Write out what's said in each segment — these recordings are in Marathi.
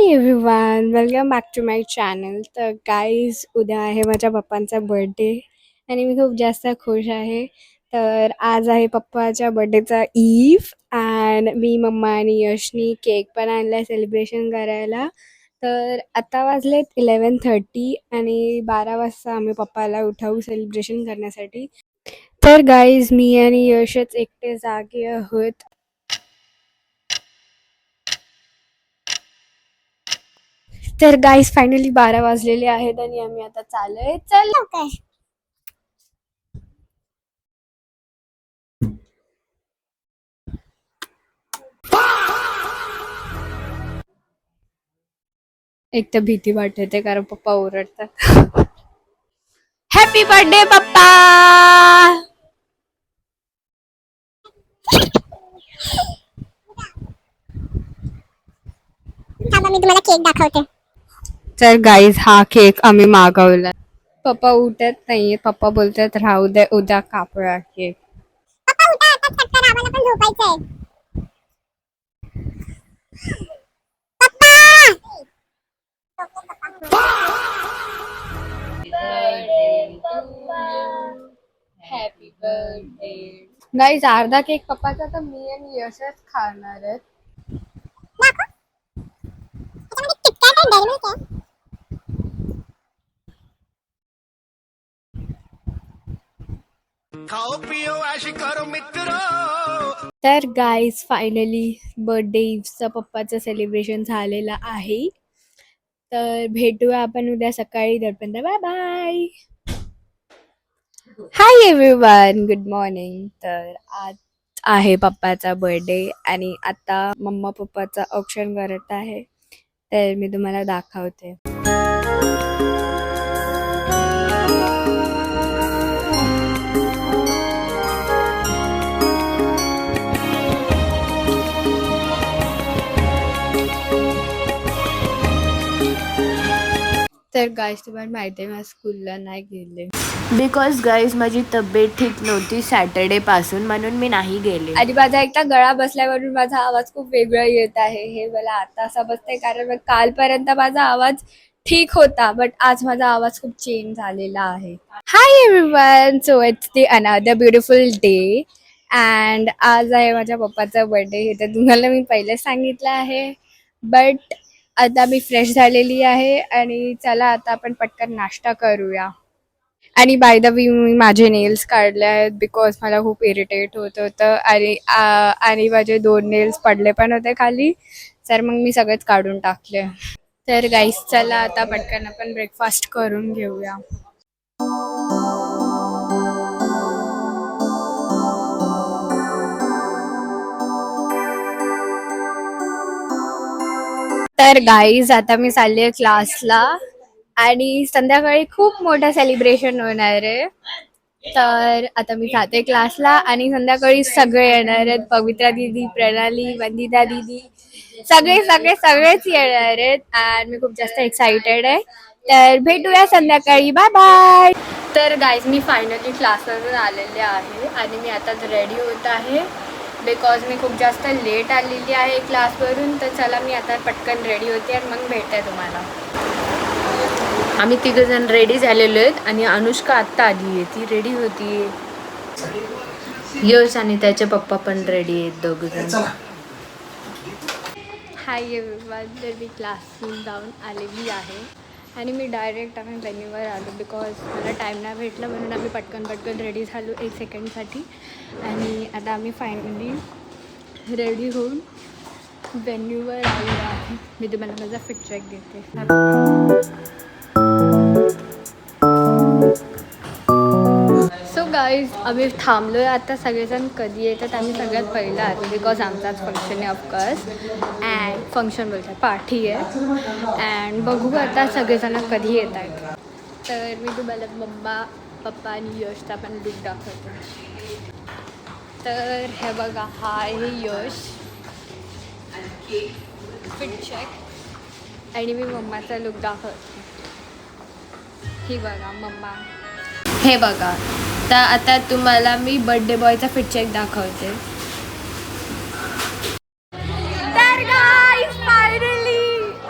High everyone, welcome back to my channel. तर गाईज, उद्या आहे माझ्या पप्पांचा बर्थडे आणि मी खूप जास्त खुश आहे. तर आज आहे पप्पाच्या बर्थडेचा ईव्ह अँड मी, मम्मा आणि यशनी केक पण आणलाय सेलिब्रेशन करायला. तर आता वाजलेत 11:30 आणि 12 वाजता आम्ही पप्पाला उठवू सेलिब्रेशन करण्यासाठी. तर गाईज, मी आणि यशच एकटे जागे आहोत. तर गाईज, फायनली 12 वाजलेले आहेत आणि आम्ही आता चाललोय. चल काय एक तर भीती वाटते कारण पप्पा ओरडतात. हॅपी बर्थडे पप्पा. थांबा मी तुम्हाला केक दाखवते. तर गाईज, हा केक आम्ही मागवला. पप्पा उठत नाहीये. पप्पा बोलतात राहू दे, उद्या कापूया केक. पप्पा उठा, आताच कटकर, आम्हाला पण झोपायचंय. Happy birthday. गाईज, अर्धा केक पप्पाचा तर मी आणि यशच खाणार आहेत. त्याच्यामध्ये किटकॅट आणि डेअरी मिल्क आहे. खाओ पियो ऐश करो मित्रों. तर गाईज, फायनली बर्थडे इव्हचा पप्पाचं सेलिब्रेशन झालेलं आहे. तर भेटूया आपण उद्या सकाळी. तोपर्यंत bye bye. Hi everyone, good morning. तर आज आहे पप्पाचा बर्थडे आणि आता मम्मा पप्पाचं औक्षण करत आहे. तर मी तुम्हाला दाखवते. तर गाईज, तुम्हाला माहिती आहे, मला स्कूलला नाही गेले बिकॉज गाईज माझी तब्येत ठीक नव्हती सॅटर्डे पासून, म्हणून मी नाही गेले. आणि माझा एकदा गळा बसल्यावरून माझा आवाज खूप वेगळा येत आहे. हे मला आता समजते कारण कालपर्यंत माझा आवाज ठीक होता, बट आज माझा आवाज खूप चेंज झालेला आहे. Hi everyone, so it's the another beautiful day and आज आहे माझ्या पप्पाचा बर्थडे. हे तर तुम्हाला मी पहिलेच सांगितलं आहे, बट आता मी फ्रेश झालेली आहे आणि चला आता आपण पटकन नाश्ता करूया. आणि बाय द वे, मी माझे नेल्स काढले आहेत बिकॉज मला खूप इरिटेट होत होतं आणि माझे 2 नेल्स पडले पण होते खाली. तर मग मी सगळेच काढून टाकले. तर गाईस, चला आता पटकन आपण ब्रेकफास्ट करून घेऊया. तर गाईज, आता मी चालली आहे क्लासला आणि संध्याकाळी खूप मोठं सेलिब्रेशन होणार आहे. तर आता मी जाते क्लासला आणि संध्याकाळी सगळे येणार आहेत. पवित्रा दीदी, प्रणाली, वंदिता दीदी, सगळेच येणार आहेत आणि मी खूप जास्त एक्साइटेड आहे. तर भेटूया संध्याकाळी. Bye bye. तर गाईज, मी फायनली क्लासवरून आलेले आहे आणि मी आता रेडी होत आहे बिकॉज मी खूप जास्त लेट आलेली आहे क्लासवरून. तर चला मी आता पटकन रेडी होते आणि मग भेटते तुम्हाला. आम्ही तिघजण रेडी झालेलो आहेत आणि अनुष्का आत्ता आली आहे, ती रेडी होती. यश आणि त्याचे पप्पा पण रेडी आहेत, दोघजण. हाय एव्हरीवन, तर मी क्लासहून जाऊन आलेली आहे आणि मी डायरेक्ट आम्ही व्हेन्यूवर आलो बिकॉज मला टाईम नाही भेटला, म्हणून आम्ही पटकन रेडी झालो 1 सेकंडसाठी. आणि आता आम्ही फायनली रेडी होऊन व्हेन्यूवर आलो आहे. मी तुम्हाला माझा फिट चेक देते. सो गाईज, आम्ही थांबलो आहे आता. सगळेजण कधी येतात आम्ही सगळ्यात पहिला आलो बिकॉज आमचाच फंक्शन आहे ऑफकोर्स. अँड फंक्शन बोलतात, पार्टी आहे. अँड बघू आता सगळेजण कधी येत आहेत. तर मी तुम्हाला मम्मा, पप्पा आणि यशचा पण लुक दाखवते. तर हे बघा, हा आहे यश फिट चेक आणि मी मम्माचा लुक दाखवते. ही बघा मम्मा. हे बघा, तर आता तुम्हाला मी बर्थडे बॉयचा फिट चेक दाखवते. तर गाईज, फायनली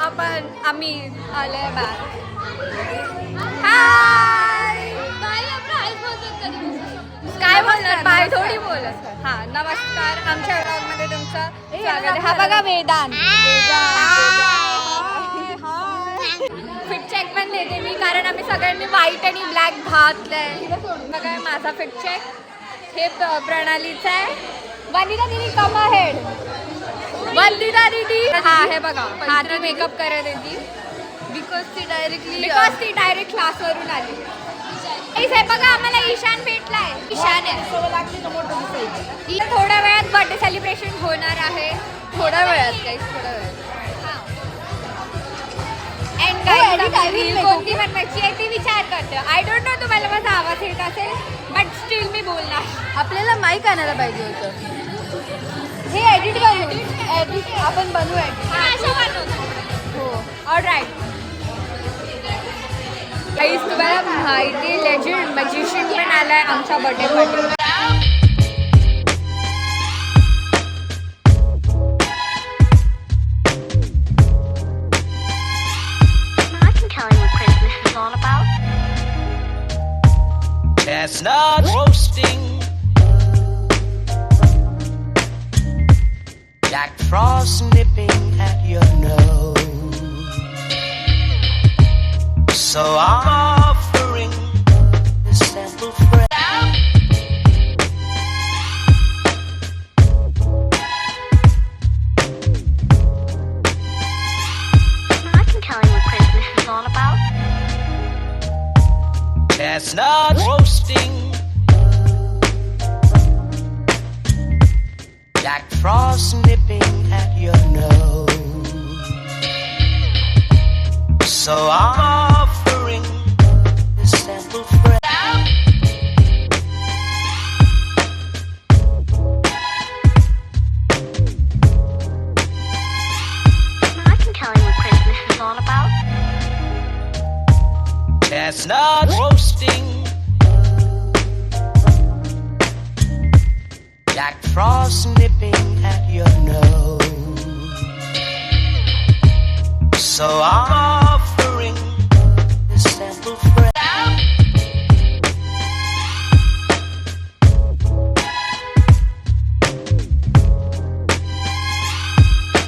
आपण आम्ही आलोय बॅग. हाय काय बोलणार बाय थोडी बोलत. हा नमस्कार आमच्या व्लॉग मध्ये तुमचं स्वागत आहे. हा बघा वेदांत. फिट चेक पण देते मी कारण आम्ही सगळ्यांनी व्हाईट आणि ब्लॅक घातलंय. बघा माझा फिट चेक हे प्रणालीचं आहे. वंदिता दीदी कम हेड. वंदिता दीदी हा हे बघा हा ती मेकअप करत होती बिकॉज ती डायरेक्ट क्लासवरून आली. हे बघा आम्हाला ईशान भेटलाय. ईशान आहे थोड्या वेळात बर्थडे सेलिब्रेशन होणार आहे. थोड्या वेळात थोड्या वेळात रील कोणती बनवायची आहे ती विचार करते. आय डोंट नो तुम्हाला माझा आवाज येत असेल बट स्टील मी बोलणार. आपल्याला माईक आणायला पाहिजे होतं. हे एडिट आपण बनवू हो ऑलराईट. गाईज तुम्हाला माहिती लेजेंड मॅजिशियन पण आलाय आमच्या birthday party. Chestnuts roasting, Jack Frost nipping at your nose. So I'm offering this simple phrase. I can tell you what Christmas is all about. Chestnuts roasting, Jack Frost nipping at your nose. So I'm offering this simple phrase. I can tell you what Christmas is all about. Chestnuts roasting, Jack Frost nipping at your nose. So I'm offering this simple phrase.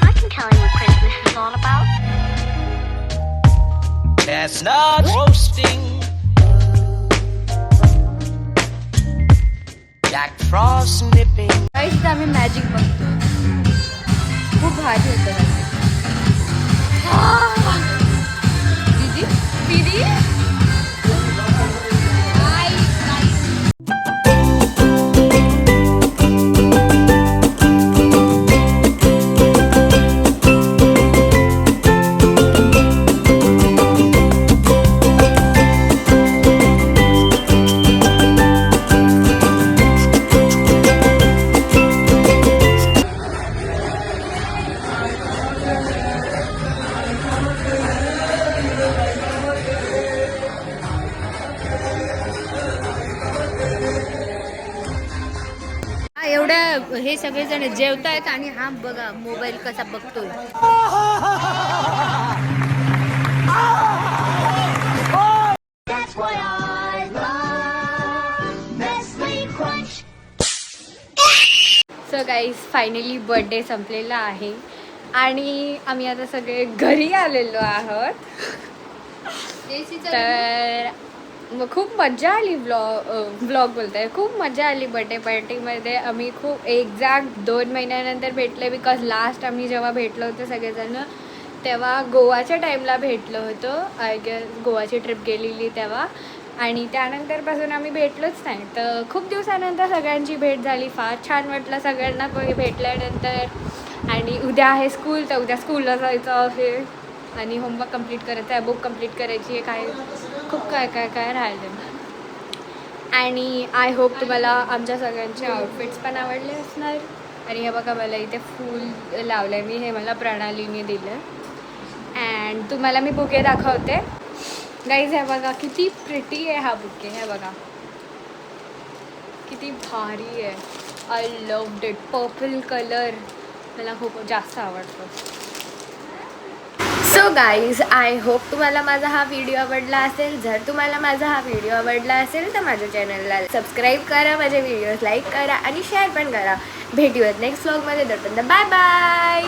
I can tell you what Christmas is all about. Chestnuts roasting, Jack Frost nipping. काहीच आम्ही मॅजिक बघतो. खूप भारी होतं. दीदी दीदी एवढ्या हे सगळेजण जेवतायत आणि हा बघा मोबाईल कसा बघतोय. That's why I love Nestle Crunch. So guys finally birthday संपलेला आहे आणि आम्ही आता सगळे घरी आलेलो आहोत. तर मग खूप मजा आली. व्लॉग बोलताय खूप मजा आली बर्थडे पार्टीमध्ये. आम्ही खूप एक्झॅक्ट 2 महिन्यानंतर भेटले बिकॉज लास्ट आम्ही जेव्हा भेटलो होतो सगळेजण तेव्हा गोवाच्या टाईमला भेटलो होतो. आय गेस गोवाची ट्रिप गेलेली तेव्हा आणि त्यानंतरपासून आम्ही भेटलोच नाही. तर खूप दिवसानंतर सगळ्यांची भेट झाली. फार छान वाटलं सगळ्यांना भेटल्यानंतर. आणि उद्या आहे स्कूल तर उद्या स्कूलला जायचं आहे आणि होमवर्क कंप्लीट करायचं आहे, बुक कंप्लीट करायची आहे, काय खूप काय काय काय राहिलं. आणि आय होप तुम्हाला आमच्या सगळ्यांचे आउटफिट्स पण आवडले असणार. आणि हे बघा मला इथे फूल लावलं आहे मी. हे मला प्रणालीने दिलं. अँड तुम्हाला मी बुके दाखवते. गाईज हे बघा किती प्रिटी आहे हा बुके. हे बघा किती भारी आहे. I loved it. Purple colour मला खूप जास्त आवडतो. So so guys, I hope तुम्हाला माझा हा व्हिडिओ आवडला असेल. जर तुम्हाला माझा हा व्हिडिओ आवडला असेल तर माझ्या चॅनलला सबस्क्राईब करा, माझे व्हिडिओज लाईक करा आणि शेअर पण करा. भेटूयात नेक्स्ट व्लॉगमध्ये. तोपर्यंत बाय बाय.